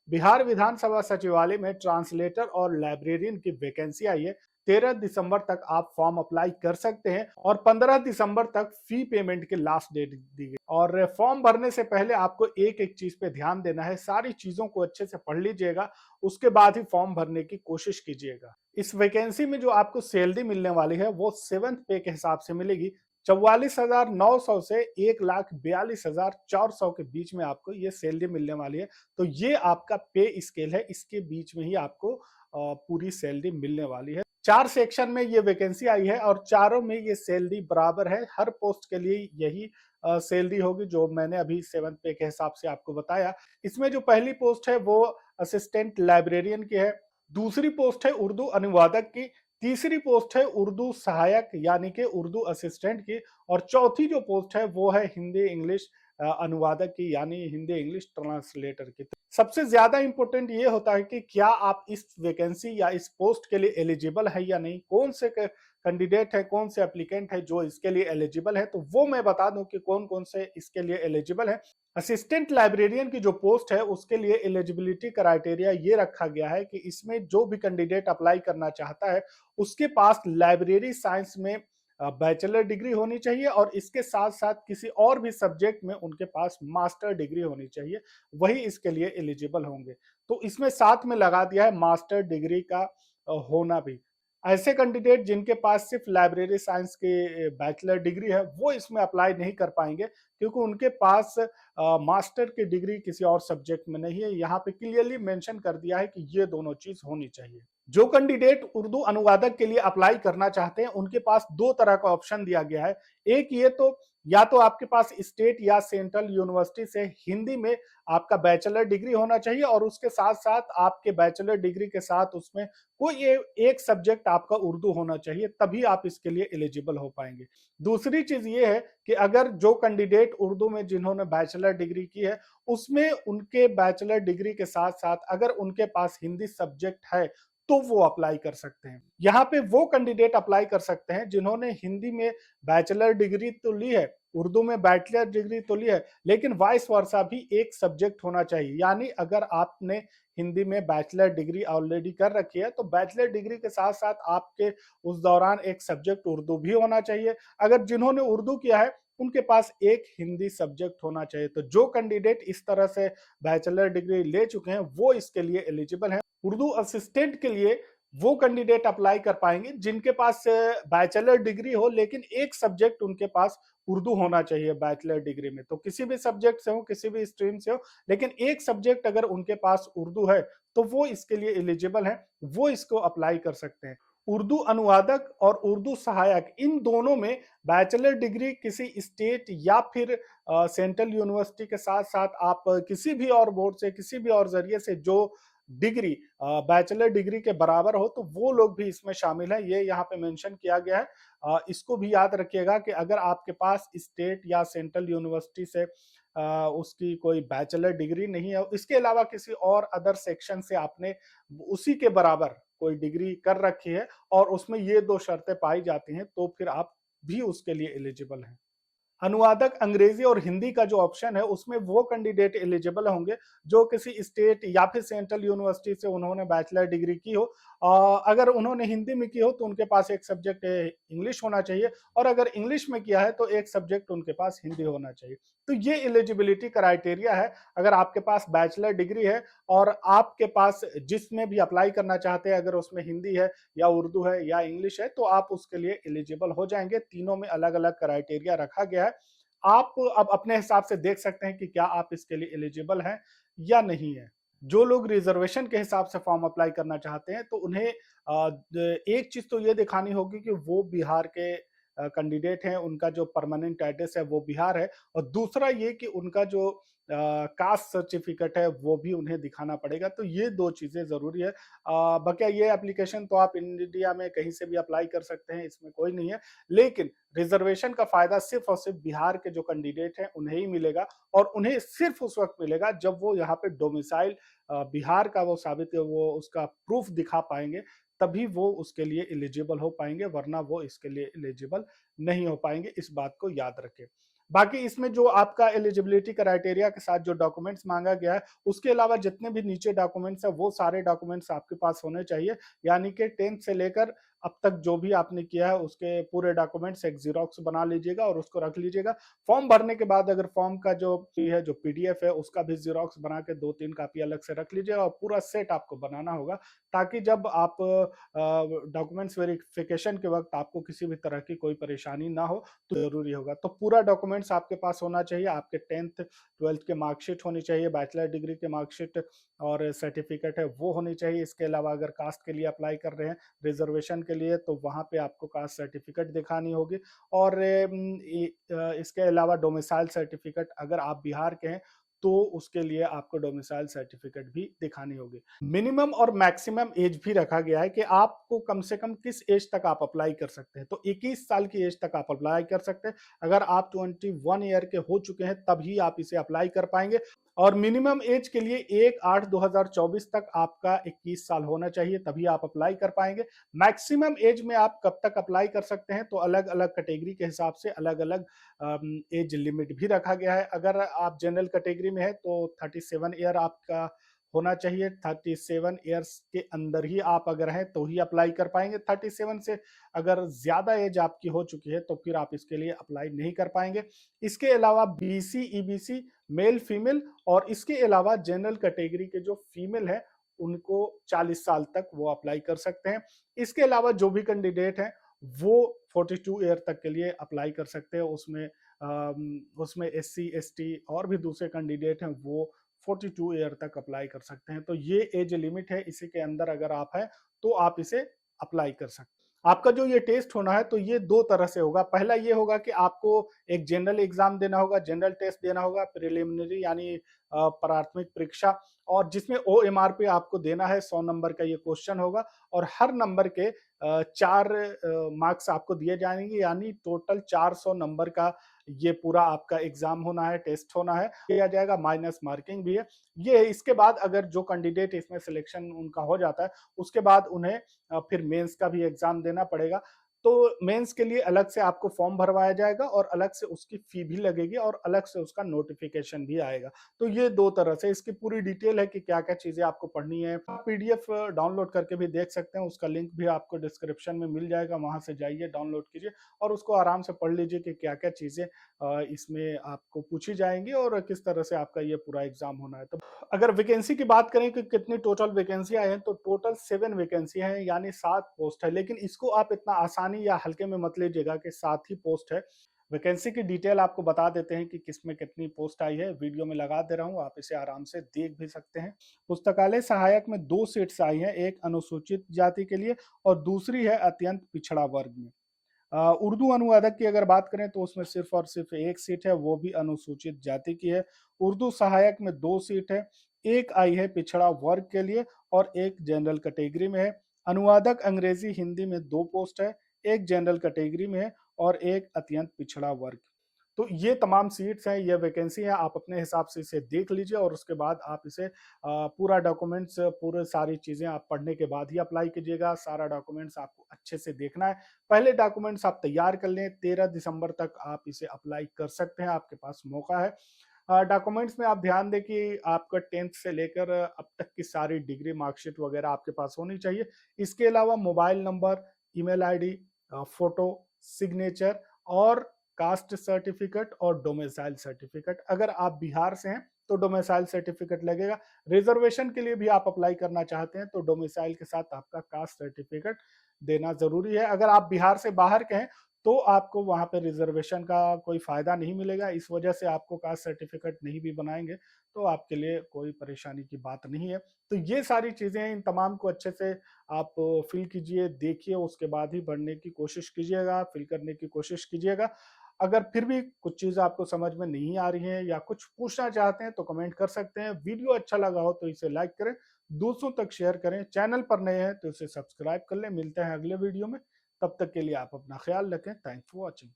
बिहार विधानसभा सचिवालय में ट्रांसलेटर और लाइब्रेरियन की वैकेंसी आई है। 13 दिसंबर तक आप फॉर्म अप्लाई कर सकते हैं और 15 दिसंबर तक फी पेमेंट की लास्ट डेट दी गई। और फॉर्म भरने से पहले आपको एक एक चीज पे ध्यान देना है, सारी चीजों को अच्छे से पढ़ लीजिएगा, उसके बाद ही फॉर्म भरने की कोशिश कीजिएगा। इस वैकेंसी में जो आपको सैलरी मिलने वाली है वो 7th पे के हिसाब से मिलेगी। 44,900 से 1,42,400 के बीच में आपको ये सैलरी मिलने वाली है। तो ये आपका पे स्केल है, इसके बीच में ही आपको पूरी सैलरी मिलने वाली है। 4 सेक्शन में ये वैकेंसी आई है और चारों में ये सैलरी बराबर है। हर पोस्ट के लिए यही सैलरी होगी जो मैंने अभी 7th पे के हिसाब से आपको बताया। इसमें जो पहली पोस्ट है वो असिस्टेंट लाइब्रेरियन की है, दूसरी पोस्ट है उर्दू अनुवादक की, तीसरी पोस्ट है उर्दू सहायक यानी कि उर्दू असिस्टेंट की, और चौथी जो पोस्ट है वो है हिंदी इंग्लिश अनुवादक की यानी हिंदी इंग्लिश ट्रांसलेटर की। सबसे ज्यादा इंपॉर्टेंट ये होता है कि क्या आप इस वैकेंसी या इस पोस्ट के लिए एलिजिबल है या नहीं, कौन से कैंडिडेट है, कौन से एप्लीकेंट है जो इसके लिए एलिजिबल है। तो वो मैं बता दूं कि कौन कौन से इसके लिए एलिजिबल है। असिस्टेंट लाइब्रेरियन की जो पोस्ट है उसके लिए एलिजिबिलिटी क्राइटेरिया ये रखा गया है कि इसमें जो भी कैंडिडेट अप्लाई करना चाहता है उसके पास लाइब्रेरी साइंस में बैचलर डिग्री होनी चाहिए और इसके साथ साथ किसी और भी सब्जेक्ट में उनके पास मास्टर डिग्री होनी चाहिए, वही इसके लिए एलिजिबल होंगे। तो इसमें साथ में लगा दिया है मास्टर डिग्री का होना भी। ऐसे कैंडिडेट जिनके पास सिर्फ लाइब्रेरी साइंस की बैचलर डिग्री है वो इसमें अप्लाई नहीं कर पाएंगे क्योंकि उनके पास मास्टर की डिग्री किसी और सब्जेक्ट में नहीं है। यहाँ पे क्लियरली मेंशन कर दिया है कि ये दोनों चीज होनी चाहिए। जो कैंडिडेट उर्दू अनुवादक के लिए अप्लाई करना चाहते हैं उनके पास दो तरह का ऑप्शन दिया गया है। एक ये तो या तो आपके पास स्टेट या सेंट्रल यूनिवर्सिटी से हिंदी में आपका बैचलर डिग्री होना चाहिए और उसके साथ साथ आपके बैचलर डिग्री के साथ उसमें कोई एक सब्जेक्ट आपका उर्दू होना चाहिए, तभी आप इसके लिए एलिजिबल हो पाएंगे। दूसरी चीज ये है कि अगर जो कैंडिडेट उर्दू में जिन्होंने बैचलर डिग्री की है उसमें उनके बैचलर डिग्री के साथ साथ अगर उनके पास हिंदी सब्जेक्ट है तो वो अप्लाई कर सकते हैं। यहाँ पे वो कैंडिडेट अप्लाई कर सकते हैं जिन्होंने हिंदी में बैचलर डिग्री तो ली है, उर्दू में बैचलर डिग्री तो ली है, लेकिन वाइस वर्सा भी एक सब्जेक्ट होना चाहिए। यानी अगर आपने हिंदी में बैचलर डिग्री ऑलरेडी कर रखी है तो बैचलर डिग्री के साथ साथ आपके उस दौरान एक सब्जेक्ट उर्दू भी होना चाहिए। अगर जिन्होंने उर्दू किया है उनके पास एक हिंदी सब्जेक्ट होना चाहिए। तो जो कैंडिडेट इस तरह से बैचलर डिग्री ले चुके हैं वो इसके लिए एलिजिबल है। उर्दू असिस्टेंट के लिए वो कैंडिडेट अप्लाई कर पाएंगे जिनके पास बैचलर डिग्री हो लेकिन एक सब्जेक्ट उनके पास उर्दू होना चाहिए बैचलर डिग्री में। तो किसी भी सब्जेक्ट से हो, किसी भी स्ट्रीम से हो, लेकिन एक सब्जेक्ट अगर उनके पास उर्दू है तो वो इसके लिए एलिजिबल है, वो इसको अप्लाई कर सकते हैं। उर्दू अनुवादक और उर्दू सहायक इन दोनों में बैचलर डिग्री किसी स्टेट या फिर सेंट्रल यूनिवर्सिटी के साथ साथ आप किसी भी और बोर्ड से, किसी भी और जरिए से जो डिग्री बैचलर डिग्री के बराबर हो तो वो लोग भी इसमें शामिल है, ये यहाँ पे मेंशन किया गया है। इसको भी याद रखिएगा कि अगर आपके पास स्टेट या सेंट्रल यूनिवर्सिटी से उसकी कोई बैचलर डिग्री नहीं है, इसके अलावा किसी और अदर सेक्शन से आपने उसी के बराबर कोई डिग्री कर रखी है और उसमें ये दो शर्तें पाई जाती हैं तो फिर आप भी उसके लिए एलिजिबल हैं। अनुवादक अंग्रेजी और हिंदी का जो ऑप्शन है उसमें वो कैंडिडेट एलिजिबल होंगे जो किसी स्टेट या फिर सेंट्रल यूनिवर्सिटी से उन्होंने बैचलर डिग्री की हो। अगर उन्होंने हिंदी में की हो तो उनके पास एक सब्जेक्ट इंग्लिश होना चाहिए और अगर इंग्लिश में किया है तो एक सब्जेक्ट उनके पास हिंदी होना चाहिए। तो ये एलिजिबिलिटी क्राइटेरिया है। अगर आपके पास बैचलर डिग्री है और आपके पास जिसमें भी अप्लाई करना चाहते हैं अगर उसमें हिंदी है या उर्दू है या इंग्लिश है तो आप उसके लिए एलिजिबल हो जाएंगे। तीनों में अलग अलग क्राइटेरिया रखा गया है। आप अब अपने हिसाब से देख सकते हैं कि क्या आप इसके लिए एलिजिबल हैं या नहीं है। जो लोग रिजर्वेशन के हिसाब से फॉर्म अप्लाई करना चाहते हैं तो उन्हें एक चीज तो ये दिखानी होगी कि वो बिहार के कैंडिडेट हैं, उनका जो परमानेंट एड्रेस है वो बिहार है, और दूसरा ये कि उनका जो कास्ट सर्टिफिकेट है वो भी उन्हें दिखाना पड़ेगा। तो ये दो चीजें जरूरी है। बकिया ये एप्लीकेशन तो आप इंडिया में कहीं से भी अप्लाई कर सकते हैं, इसमें कोई नहीं है, लेकिन रिजर्वेशन का फायदा सिर्फ और सिर्फ बिहार के जो कैंडिडेट हैं उन्हें ही मिलेगा और उन्हें सिर्फ उस वक्त मिलेगा जब वो यहाँ पे डोमिसाइल बिहार का वो साबित वो उसका प्रूफ दिखा पाएंगे, तभी वो उसके लिए एलिजिबल हो पाएंगे, वरना वो इसके लिए एलिजिबल नहीं हो पाएंगे। इस बात को याद रखें। बाकी इसमें जो आपका एलिजिबिलिटी क्राइटेरिया के साथ जो डॉक्यूमेंट्स मांगा गया है, उसके अलावा जितने भी नीचे डॉक्यूमेंट्स है वो सारे डॉक्यूमेंट्स आपके पास होने चाहिए। यानी कि 10th से लेकर अब तक जो भी आपने किया है उसके पूरे डॉक्यूमेंट्स एक जीरोक्स बना लीजिएगा और उसको रख लीजिएगा। फॉर्म भरने के बाद अगर फॉर्म का जो है जो पीडीएफ है उसका भी जीरोक्स बना के 2-3 कॉपी अलग से रख लीजिएगा और पूरा सेट आपको बनाना होगा, ताकि जब आप डॉक्यूमेंट्स वेरिफिकेशन के वक्त आपको किसी भी तरह की कोई परेशानी ना हो, तो जरूरी होगा। तो पूरा डॉक्यूमेंट्स आपके पास होना चाहिए, आपके 10th 12th के मार्कशीट होनी चाहिए, बैचलर डिग्री के मार्कशीट और सर्टिफिकेट है वो होनी चाहिए। इसके अलावा अगर कास्ट के लिए अप्लाई कर रहे हैं रिजर्वेशन के लिए, तो वहाँ पे आपको कास्ट सर्टिफिकेट दिखानी होगी। और इसके अलावा डोमिसाइल सर्टिफिकेट, अगर आप बिहार के हैं तो उसके लिए आपको डोमिसाइल सर्टिफिकेट भी दिखानी होगी। मिनिमम और मैक्सिमम एज भी रखा गया है कि आपको कम से कम किस एज तक आप अप्लाई कर सकते हैं। तो 21 साल की एज तक आप अप्लाई कर सकते हैं। अगर आप 21 ईयर के हो चुके हैं तभी आप इसे अप्लाई कर पाएंगे। और मिनिमम एज के लिए 1/8/2024 तक आपका 21 साल होना चाहिए, तभी आप अप्लाई कर पाएंगे। मैक्सिमम एज में आप कब तक अप्लाई कर सकते हैं, तो अलग अलग कैटेगरी के हिसाब से अलग अलग एज लिमिट भी रखा गया है। अगर आप जनरल कैटेगरी में है तो 37 ईयर आपका होना चाहिए। 37 ईयर्स के अंदर ही आप अगर हैं तो ही अप्लाई कर पाएंगे। 37 से अगर ज्यादा एज आपकी हो चुकी है तो फिर आप इसके लिए अप्लाई नहीं कर पाएंगे। इसके अलावा बीसी, ईबीसी, मेल फीमेल और इसके अलावा जनरल कैटेगरी के जो फीमेल है उनको 40 साल तक वो अप्लाई कर सकते हैं। इसके अलावा जो भी कैंडिडेट हैं वो 42 ईयर तक के लिए अप्लाई कर सकते हैं। उसमें एससी, एसटी और भी दूसरे कैंडिडेट हैं वो 42 ईयर तक अप्लाई कर सकते हैं। तो ये एज लिमिट है, इसी के अंदर अगर आप हैं तो आप इसे अप्लाई कर सकते हैं। आपका जो ये टेस्ट होना है तो ये दो तरह से होगा। पहला ये होगा कि आपको एक जनरल एग्जाम देना होगा, जनरल टेस्ट देना होगा, प्रिलिमिनरी यानी प्राथमिक परीक्षा, और जिसमें ओएमआर पे आपको देना है। 100 नंबर का ये क्वेश्चन होगा और हर नंबर के 4 मार्क्स आपको दिए जाएंगे, यानी टोटल 400 नंबर का ये पूरा आपका एग्जाम होना है, टेस्ट होना है। किया जाएगा, माइनस मार्किंग भी है। ये इसके बाद अगर जो कैंडिडेट इसमें सिलेक्शन उनका हो जाता है उसके बाद उन्हें फिर मेंस का भी एग्जाम देना पड़ेगा। तो मेंस के लिए अलग से आपको फॉर्म भरवाया जाएगा और अलग से उसकी फी भी लगेगी और अलग से उसका नोटिफिकेशन भी आएगा। तो ये दो तरह से इसकी पूरी डिटेल है कि क्या क्या चीजें आपको पढ़नी है। आप पीडीएफ डाउनलोड करके भी देख सकते हैं, उसका लिंक भी आपको डिस्क्रिप्शन में मिल जाएगा, वहां से जाइए, डाउनलोड कीजिए और उसको आराम से पढ़ लीजिए कि क्या क्या चीजें इसमें आपको पूछी जाएंगी और किस तरह से आपका ये पूरा एग्जाम होना है। तो अगर वैकेंसी की बात करें कि कितनी टोटल वैकेंसी आई है, तो टोटल 7 वैकेंसी है, यानी 7 पोस्ट है। लेकिन इसको आप इतना आसानी या हल्के में मत लीजिएगा कि 7 ही पोस्ट है। वैकेंसी की डिटेल आपको बता देते हैं कि किसमें कितनी पोस्ट आई है, वीडियो में लगा दे रहा हूँ, आप इसे आराम से देख भी सकते हैं। पुस्तकालय सहायक में 2 सीट्स आई हैं, एक अनुसूचित जाति के लिए और दूसरी है अत्यंत पिछड़ा वर्ग में। उर्दू अनुवादक की अगर बात करें तो उसमें सिर्फ और सिर्फ एक सीट है, वो भी अनुसूचित जाति की है। उर्दू सहायक में 2 सीट है, एक आई है पिछड़ा वर्ग के लिए और एक जनरल कैटेगरी में है। अनुवादक अंग्रेजी हिंदी में 2 पोस्ट है, एक जनरल कैटेगरी में है और एक अत्यंत पिछड़ा वर्ग। तो ये तमाम सीट्स हैं, ये वैकेंसी है, आप अपने हिसाब से इसे देख लीजिए और उसके बाद आप इसे पूरा डॉक्यूमेंट्स, पूरे सारी चीज़ें आप पढ़ने के बाद ही अप्लाई कीजिएगा। सारा डॉक्यूमेंट्स आपको अच्छे से देखना है। पहले डॉक्यूमेंट्स आप तैयार कर लें, 13 दिसंबर तक आप इसे अप्लाई कर सकते हैं, आपके पास मौका है। डॉक्यूमेंट्स में आप ध्यान दें कि आपका 10th से लेकर अब तक की सारी डिग्री, मार्कशीट वगैरह आपके पास होनी चाहिए। इसके अलावा mobile number, email ID, photo, signature और कास्ट सर्टिफिकेट और डोमिसाइल सर्टिफिकेट। अगर आप बिहार से हैं तो डोमिसाइल सर्टिफिकेट लगेगा। रिजर्वेशन के लिए भी आप अप्लाई करना चाहते हैं तो डोमिसाइल के साथ आपका कास्ट सर्टिफिकेट देना जरूरी है। अगर आप बिहार से बाहर के हैं तो आपको वहां पे रिजर्वेशन का कोई फायदा नहीं मिलेगा, इस वजह से आपको कास्ट सर्टिफिकेट नहीं भी बनाएंगे तो आपके लिए कोई परेशानी की बात नहीं है। तो ये सारी चीजें, इन तमाम को अच्छे से आप फिल कीजिए, देखिए, उसके बाद ही भरने की कोशिश कीजिएगा, फिल करने की कोशिश कीजिएगा। अगर फिर भी कुछ चीज़ आपको समझ में नहीं आ रही है या कुछ पूछना चाहते हैं तो कमेंट कर सकते हैं। वीडियो अच्छा लगा हो तो इसे लाइक करें, दूसरों तक शेयर करें। चैनल पर नए हैं तो इसे सब्सक्राइब कर लें। मिलते हैं अगले वीडियो में, तब तक के लिए आप अपना ख्याल रखें। Thanks for watching.